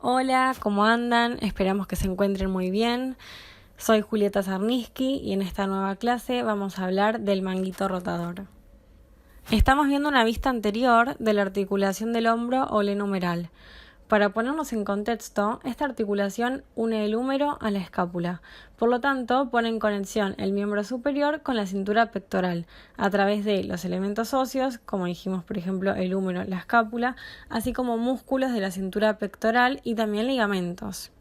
Hola, ¿cómo andan? Esperamos que se encuentren muy bien. Soy Julieta Zarnisky y en esta nueva clase vamos a hablar del manguito rotador. Estamos viendo una vista anterior de la articulación del hombro o lenumeral. Para ponernos en contexto, esta articulación une el húmero a la escápula. Por lo tanto, pone en conexión el miembro superior con la cintura pectoral, a través de los elementos óseos, como dijimos por ejemplo el húmero, la escápula, así como músculos de la cintura pectoral y también ligamentos.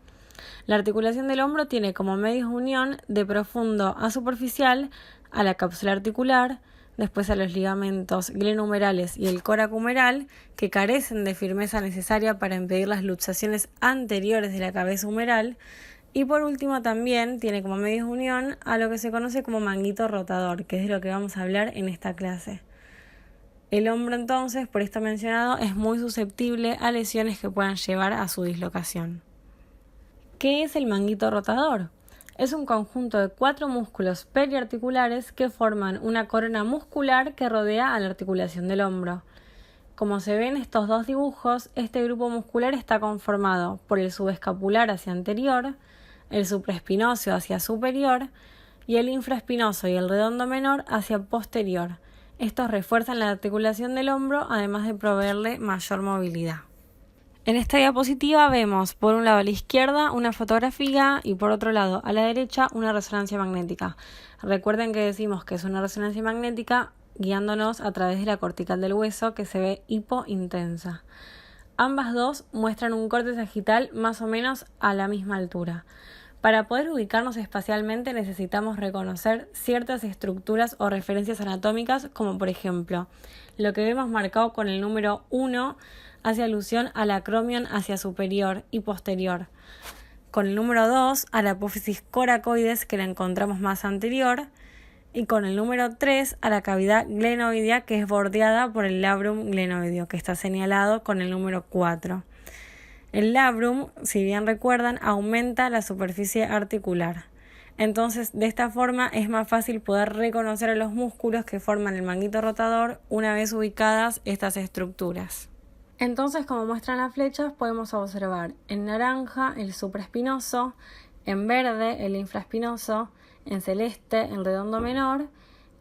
La articulación del hombro tiene como medios de unión de profundo a superficial a la cápsula articular, después a los ligamentos glenumerales y el coracumeral, que carecen de firmeza necesaria para impedir las luxaciones anteriores de la cabeza humeral, y por último también tiene como medios de unión a lo que se conoce como manguito rotador, que es de lo que vamos a hablar en esta clase. El hombro entonces, por esto mencionado, es muy susceptible a lesiones que puedan llevar a su dislocación. ¿Qué es el manguito rotador? Es un conjunto de 4 músculos periarticulares que forman una corona muscular que rodea a la articulación del hombro. Como se ve en estos dos dibujos, este grupo muscular está conformado por el subescapular hacia anterior, el supraespinoso hacia superior y el infraespinoso y el redondo menor hacia posterior. Estos refuerzan la articulación del hombro, además de proveerle mayor movilidad. En esta diapositiva vemos por un lado a la izquierda una fotografía y por otro lado a la derecha una resonancia magnética. Recuerden que decimos que es una resonancia magnética guiándonos a través de la cortical del hueso que se ve hipointensa. Ambas dos muestran un corte sagital más o menos a la misma altura. Para poder ubicarnos espacialmente necesitamos reconocer ciertas estructuras o referencias anatómicas, como por ejemplo lo que vemos marcado con el número 1 hace alusión al acromion hacia superior y posterior. Con el número 2 a la apófisis coracoides, que la encontramos más anterior, y con el número 3 a la cavidad glenoidea, que es bordeada por el labrum glenoideo, que está señalado con el número 4. El labrum, si bien recuerdan, aumenta la superficie articular. Entonces, de esta forma es más fácil poder reconocer a los músculos que forman el manguito rotador una vez ubicadas estas estructuras. Entonces, como muestran las flechas, podemos observar en naranja el supraespinoso, en verde el infraespinoso, en celeste el redondo menor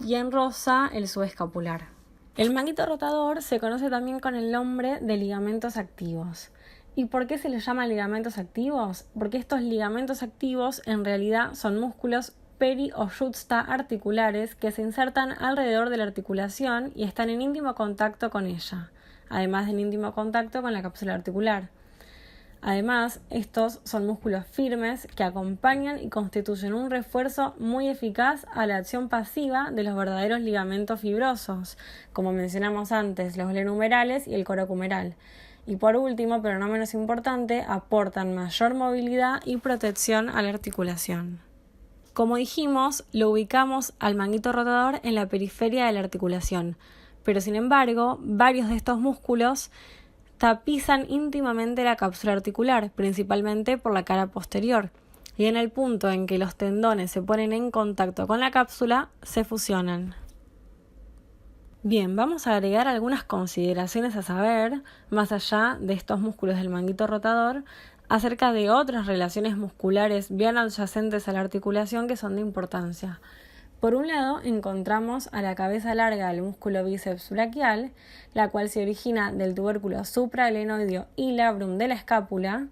y en rosa el subescapular. El manguito rotador se conoce también con el nombre de ligamentos activos. ¿Y por qué se les llama ligamentos activos? Porque estos ligamentos activos en realidad son músculos peri o juxta articulares que se insertan alrededor de la articulación y están en íntimo contacto con ella, además de en íntimo contacto con la cápsula articular. Además, estos son músculos firmes que acompañan y constituyen un refuerzo muy eficaz a la acción pasiva de los verdaderos ligamentos fibrosos, como mencionamos antes, los glenumerales y el coracumeral. Y por último, pero no menos importante, aportan mayor movilidad y protección a la articulación. Como dijimos, lo ubicamos al manguito rotador en la periferia de la articulación, pero sin embargo, varios de estos músculos tapizan íntimamente la cápsula articular, principalmente por la cara posterior, y en el punto en que los tendones se ponen en contacto con la cápsula, se fusionan. Bien, vamos a agregar algunas consideraciones a saber, más allá de estos músculos del manguito rotador, acerca de otras relaciones musculares bien adyacentes a la articulación que son de importancia. Por un lado, encontramos a la cabeza larga del músculo bíceps braquial, la cual se origina del tubérculo supraglenoideo y labrum de la escápula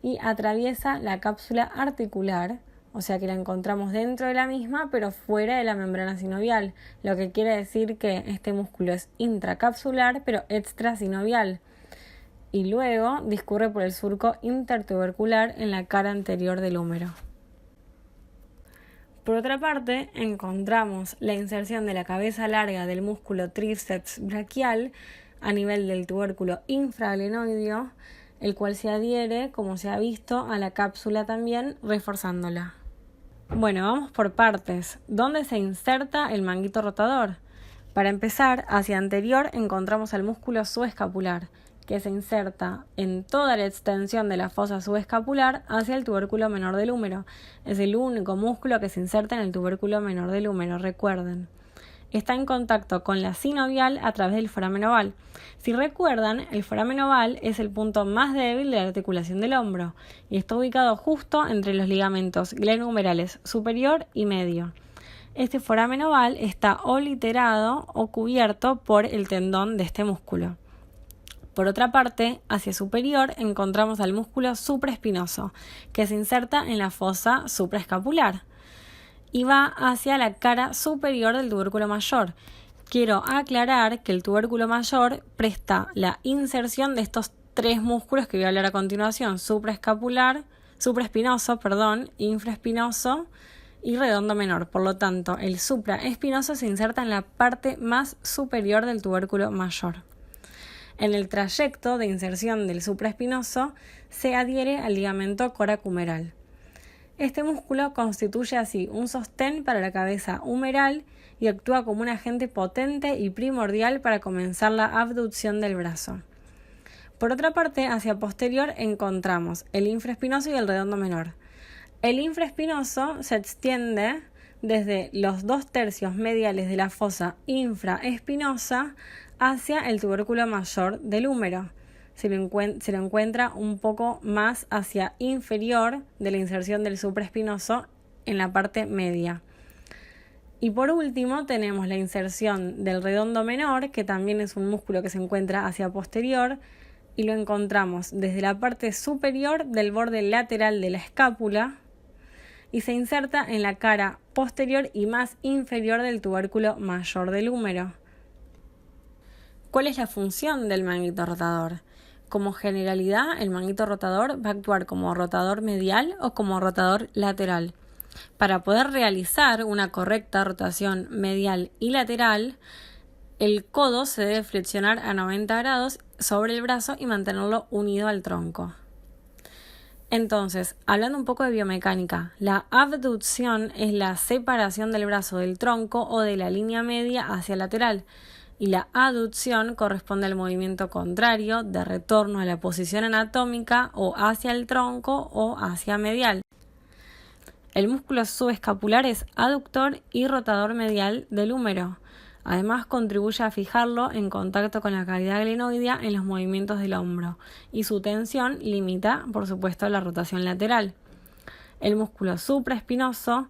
y atraviesa la cápsula articular, o sea que la encontramos dentro de la misma pero fuera de la membrana sinovial, lo que quiere decir que este músculo es intracapsular pero extrasinovial, y luego discurre por el surco intertubercular en la cara anterior del húmero. Por otra parte, encontramos la inserción de la cabeza larga del músculo tríceps braquial a nivel del tubérculo infraglenoideo, el cual se adhiere, como se ha visto, a la cápsula también, reforzándola. Bueno, vamos por partes. ¿Dónde se inserta el manguito rotador? Para empezar, hacia anterior encontramos el músculo subescapular, que se inserta en toda la extensión de la fosa subescapular hacia el tubérculo menor del húmero. Es el único músculo que se inserta en el tubérculo menor del húmero, recuerden. está en contacto con la sinovial a través del foramen oval. Si recuerdan, el foramen oval es el punto más débil de la articulación del hombro y está ubicado justo entre los ligamentos glenohumerales superior y medio. Este foramen oval está obliterado o cubierto por el tendón de este músculo. Por otra parte, hacia superior encontramos al músculo supraespinoso, que se inserta en la fosa supraescapular y va hacia la cara superior del tubérculo mayor. Quiero aclarar que el tubérculo mayor presta la inserción de estos tres músculos que voy a hablar a continuación: supraespinoso, infraespinoso y redondo menor. Por lo tanto, el supraespinoso se inserta en la parte más superior del tubérculo mayor. En el trayecto de inserción del supraespinoso se adhiere al ligamento coracumeral. Este músculo constituye así un sostén para la cabeza humeral y actúa como un agente potente y primordial para comenzar la abducción del brazo. Por otra parte, hacia posterior encontramos el infraespinoso y el redondo menor. El infraespinoso se extiende desde los 2/3 mediales de la fosa infraespinosa hacia el tubérculo mayor del húmero. Se lo encuentra un poco más hacia inferior de la inserción del supraespinoso en la parte media. Y por último tenemos la inserción del redondo menor, que también es un músculo que se encuentra hacia posterior, y lo encontramos desde la parte superior del borde lateral de la escápula y se inserta en la cara posterior y más inferior del tubérculo mayor del húmero. ¿Cuál es la función del manguito rotador? Como generalidad, el manguito rotador va a actuar como rotador medial o como rotador lateral. Para poder realizar una correcta rotación medial y lateral, el codo se debe flexionar a 90 grados sobre el brazo y mantenerlo unido al tronco. Entonces, hablando un poco de biomecánica, la abducción es la separación del brazo del tronco o de la línea media hacia lateral, y la aducción corresponde al movimiento contrario de retorno a la posición anatómica o hacia el tronco o hacia medial. El músculo subescapular es aductor y rotador medial del húmero. Además, contribuye a fijarlo en contacto con la cavidad glenoidea en los movimientos del hombro y su tensión limita, por supuesto, la rotación lateral. El músculo supraespinoso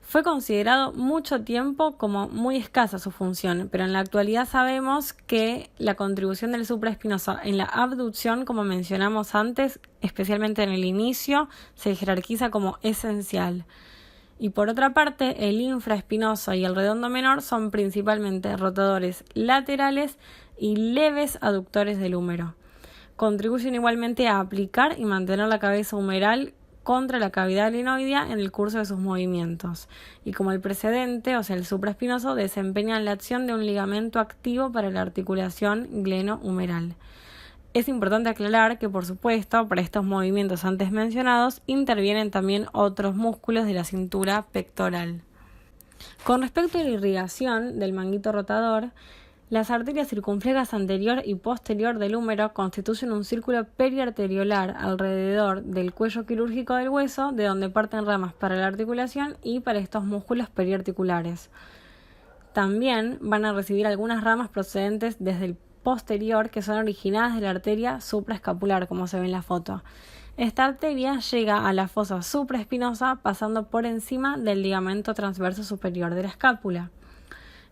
fue considerado mucho tiempo como muy escasa su función, pero en la actualidad sabemos que la contribución del supraespinoso en la abducción, como mencionamos antes, especialmente en el inicio, se jerarquiza como esencial. Y por otra parte, el infraespinoso y el redondo menor son principalmente rotadores laterales y leves aductores del húmero. Contribuyen igualmente a aplicar y mantener la cabeza humeral contra la cavidad glenoidea en el curso de sus movimientos, y como el precedente, o sea el supraespinoso, desempeñan la acción de un ligamento activo para la articulación glenohumeral. Es importante aclarar que, por supuesto, para estos movimientos antes mencionados intervienen también otros músculos de la cintura pectoral. Con respecto a la irrigación del manguito rotador, las arterias circunflejas anterior y posterior del húmero constituyen un círculo periarteriolar alrededor del cuello quirúrgico del hueso, de donde parten ramas para la articulación y para estos músculos periarticulares. También van a recibir algunas ramas procedentes desde el posterior, que son originadas de la arteria supraescapular, como se ve en la foto. Esta arteria llega a la fosa supraespinosa pasando por encima del ligamento transverso superior de la escápula.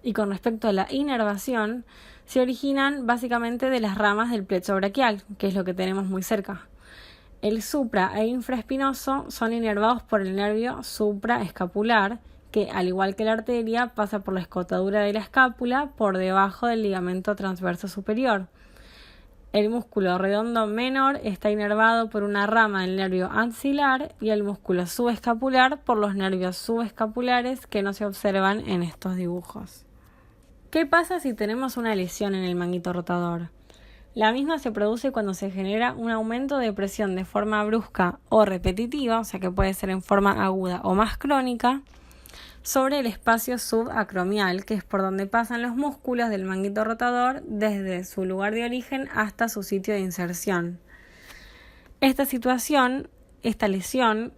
Y con respecto a la inervación, se originan básicamente de las ramas del plexo braquial, que es lo que tenemos muy cerca. El supra e infraespinoso son inervados por el nervio supraescapular, que, al igual que la arteria, pasa por la escotadura de la escápula por debajo del ligamento transverso superior. El músculo redondo menor está inervado por una rama del nervio axilar y el músculo subescapular por los nervios subescapulares que no se observan en estos dibujos. ¿Qué pasa si tenemos una lesión en el manguito rotador? La misma se produce cuando se genera un aumento de presión de forma brusca o repetitiva, o sea que puede ser en forma aguda o más crónica, sobre el espacio subacromial, que es por donde pasan los músculos del manguito rotador desde su lugar de origen hasta su sitio de inserción. Esta lesión,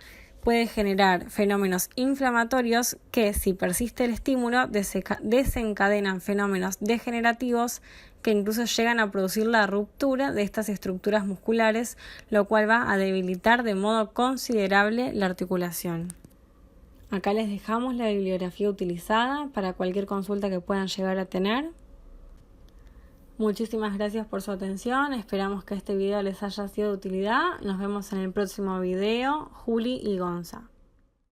puede generar fenómenos inflamatorios que, si persiste el estímulo, desencadenan fenómenos degenerativos que incluso llegan a producir la ruptura de estas estructuras musculares, lo cual va a debilitar de modo considerable la articulación. Acá les dejamos la bibliografía utilizada para cualquier consulta que puedan llegar a tener. Muchísimas gracias por su atención, esperamos que este video les haya sido de utilidad. Nos vemos en el próximo video. Juli y Gonza.